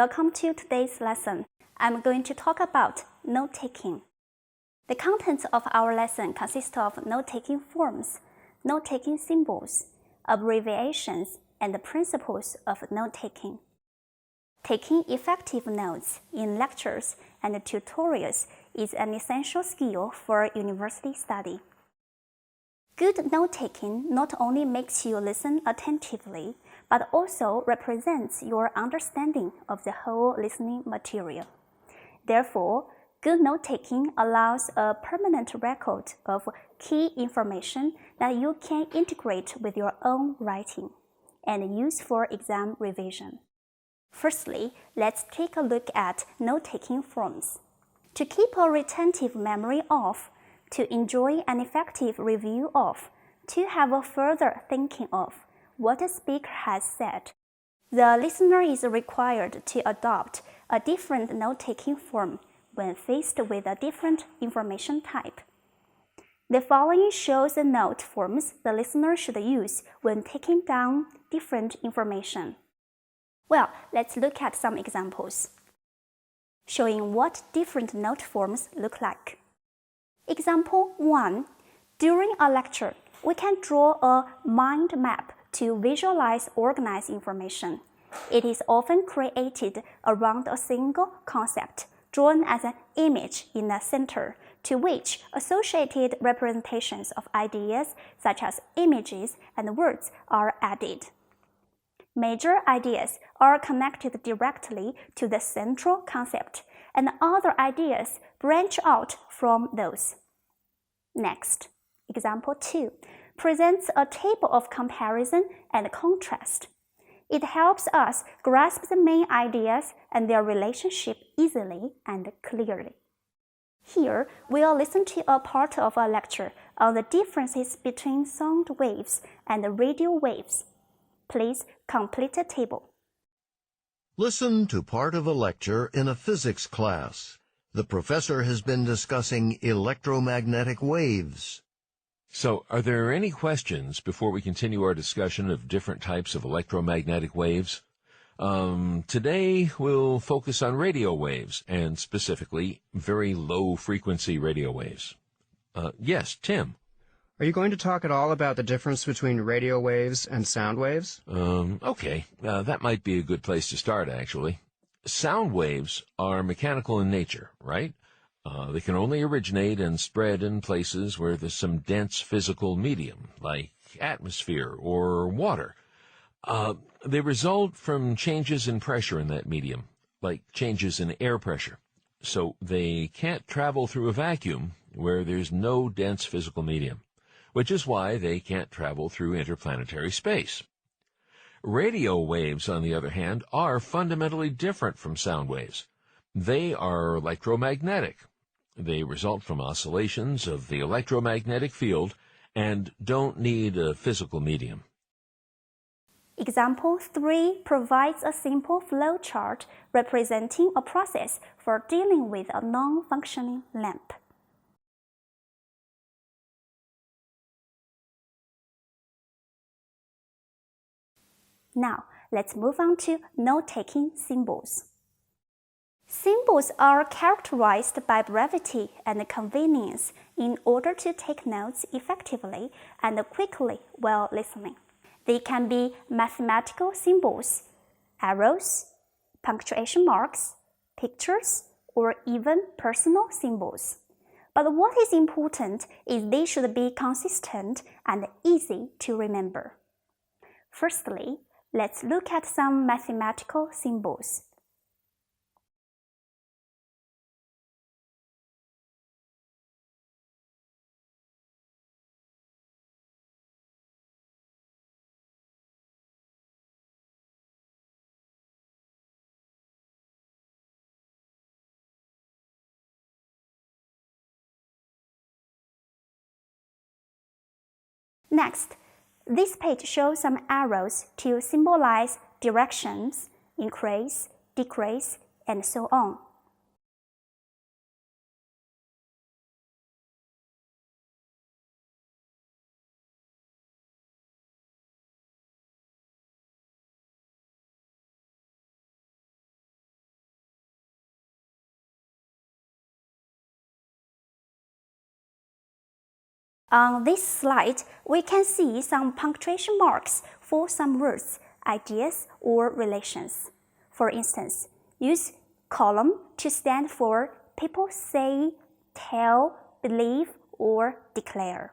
welcome to today's lesson. I'm going to talk about note-taking. The contents of our lesson consist of note-taking forms, note-taking symbols, abbreviations, and the principles of note-taking. Taking effective notes in lectures and tutorials is an essential skill for university study. Good note-taking not only makes you listen attentively, but also represents your understanding of the whole listening material. Therefore, good note-taking allows a permanent record of key information that you can integrate with your own writing and use for exam revision. Firstly, let's take a look at note-taking forms. To keep a retentive memory of, to enjoy an effective review of, to have a further thinking of what a speaker has said, the listener is required to adopt a different note-taking form when faced with a different information type. The following shows the note forms the listener should use when taking down different information. Well, let's look at some examples, showing what different note forms look like. Example 1. During a lecture, we can draw a mind map to visualize organized information. It is often created around a single concept, drawn as an image in the center, to which associated representations of ideas such as images and words are added. Major ideas are connected directly to the central concept, and other ideas branch out from those. Next, example 2 presents a table of comparison and contrast. It helps us grasp the main ideas and their relationship easily and clearly. Here, we'll listen to a part of a lecture on the differences between sound waves and radio waves. Please complete the table. Listen to part of a lecture in a physics class. The professor has been discussing electromagnetic waves. So, are there any questions before we continue our discussion of different types of electromagnetic waves? Today we'll focus on radio waves, and specifically very low-frequency radio waves. Yes, Tim? Are you going to talk at all about the difference between radio waves and sound waves? Okay. That might be a good place to start, actually. Sound waves are mechanical in nature, right? They can only originate and spread in places where there's some dense physical medium, like atmosphere or water. They result from changes in pressure in that medium, like changes in air pressure. So they can't travel through a vacuum where there's no dense physical medium, which is why they can't travel through interplanetary space. Radio waves, on the other hand, are fundamentally different from sound waves. They are electromagnetic. They result from oscillations of the electromagnetic field and don't need a physical medium. Example 3 provides a simple flow chart representing a process for dealing with a non-functioning lamp. Now, let's move on to note-taking symbols. Symbols are characterized by brevity and convenience in order to take notes effectively and quickly while listening. They can be mathematical symbols, arrows, punctuation marks, pictures, or even personal symbols. But what is important is they should be consistent and easy to remember. Firstly, let's look at some mathematical symbols. Next, this page shows some arrows to symbolize directions, increase, decrease, and so on. On this slide, we can see some punctuation marks for some words, ideas, or relations. For instance, use column to stand for people say, tell, believe, or declare.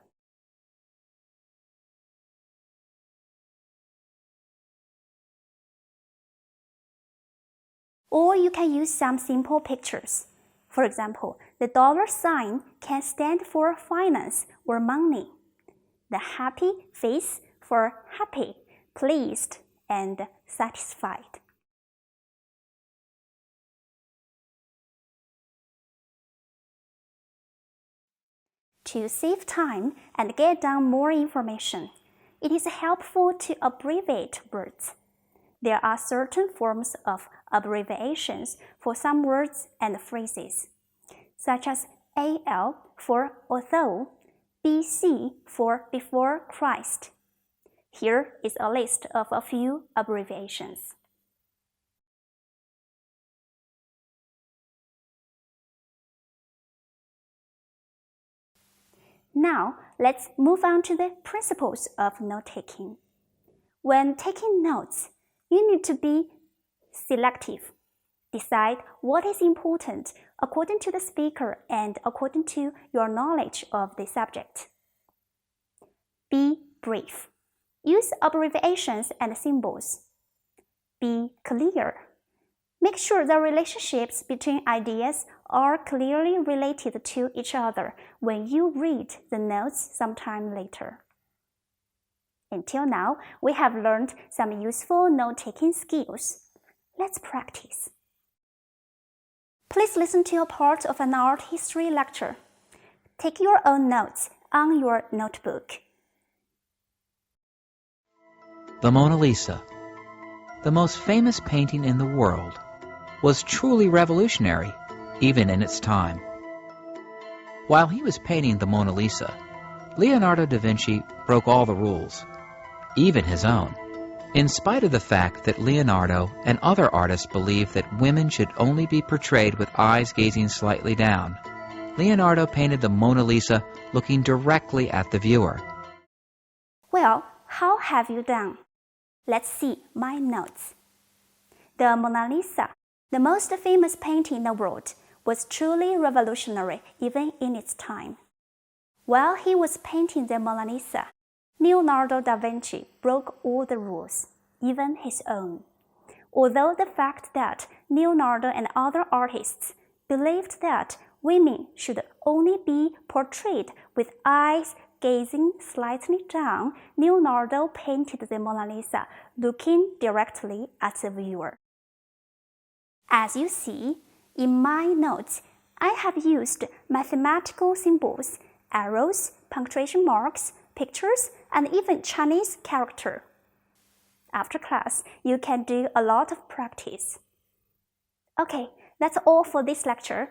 Or you can use some simple pictures. For example, the dollar sign can stand for finance or money. The happy face for happy, pleased, and satisfied. To save time and get down more information, it is helpful to abbreviate words. There are certain forms of abbreviations for some words and phrases, such as AL for although, BC for before Christ. Here is a list of a few abbreviations. Now, let's move on to the principles of note-taking. When taking notes, you need to be selective. Decide what is important according to the speaker and according to your knowledge of the subject. Be brief. Use abbreviations and symbols. Be clear. Make sure the relationships between ideas are clearly related to each other when you read the notes sometime later. Until now, we have learned some useful note-taking skills. Let's practice. Please listen to a part of an art history lecture. Take your own notes on your notebook. The Mona Lisa, the most famous painting in the world, was truly revolutionary, even in its time. While he was painting the Mona Lisa, Leonardo da Vinci broke all the rules, even his own, in spite of the fact that Leonardo and other artists believed that women should only be portrayed with eyes gazing slightly down. Leonardo painted the Mona Lisa looking directly at the viewer. Well, how have you done? Let's see my notes. The Mona Lisa, the most famous painting in the world, was truly revolutionary even in its time. While he was painting the Mona Lisa, Leonardo da Vinci broke all the rules, even his own. Although the fact that Leonardo and other artists believed that women should only be portrayed with eyes gazing slightly down, Leonardo painted the Mona Lisa looking directly at the viewer. As you see, in my notes, I have used mathematical symbols, arrows, punctuation marks, pictures, and even Chinese character. After class, you can do a lot of practice. Okay, that's all for this lecture.